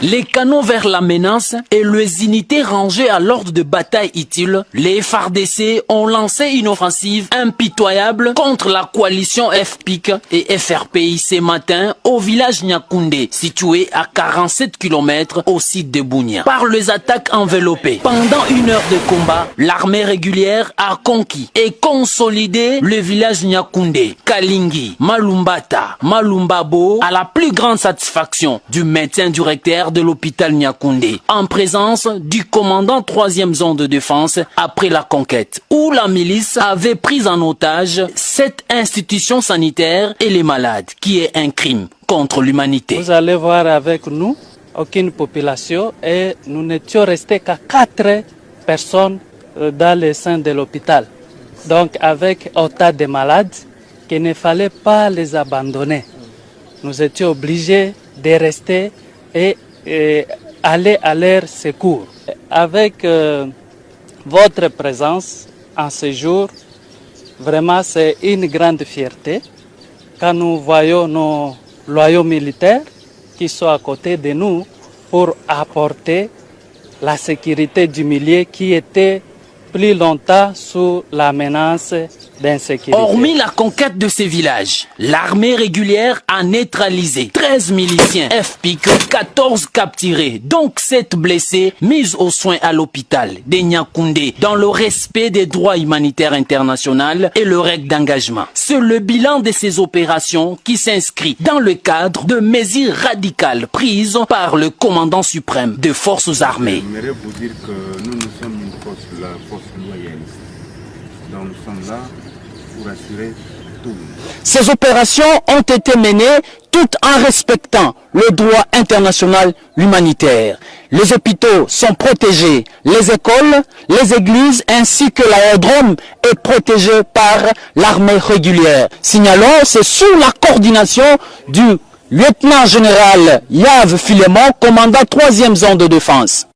Les canons vers la menace et les unités rangées à l'ordre de bataille utile, les FARDC ont lancé une offensive impitoyable contre la coalition FPIC et FRPI ce matin au village Nyakoundé, situé à 47 km au site de Bunia. Par les attaques enveloppées, pendant une heure de combat, l'armée régulière a conquis et consolidé le village Nyakoundé, Kalingi, Malumbata, Malumbabo, à la plus grande satisfaction du médecin directeur de l'hôpital Nyakoundé, en présence du commandant 3e zone de défense après la conquête, où la milice avait pris en otage cette institution sanitaire et les malades, qui est un crime contre l'humanité. Vous allez voir avec nous, aucune population, et nous n'étions restés qu'à 4 personnes dans le sein de l'hôpital. Donc avec autant de malades, qu'il ne fallait pas les abandonner. Nous étions obligés de rester et aller à leur secours. Avec votre présence en ce jour, vraiment c'est une grande fierté quand nous voyons nos loyaux militaires qui sont à côté de nous pour apporter la sécurité du milieu qui était plus longtemps sous la menace d'insécurité. Hormis la conquête de ces villages, l'armée régulière a neutralisé 13 miliciens FPIC, 14 capturés, donc 7 blessés, mis aux soins à l'hôpital de Nyakoundé dans le respect des droits humanitaires internationaux et le règle d'engagement. C'est le bilan de ces opérations qui s'inscrit dans le cadre de mesures radicales prises par le commandant suprême des forces armées. J'aimerais vous dire que nous sommes une force, la force loyaliste. Donc nous sommes là pour assurer tout. Ces opérations ont été menées toutes en respectant le droit international humanitaire. Les hôpitaux sont protégés, les écoles, les églises ainsi que l'aérodrome est protégé par l'armée régulière. Signalons, c'est sous la coordination du lieutenant-général Yves Filemon, commandant 3e zone de défense.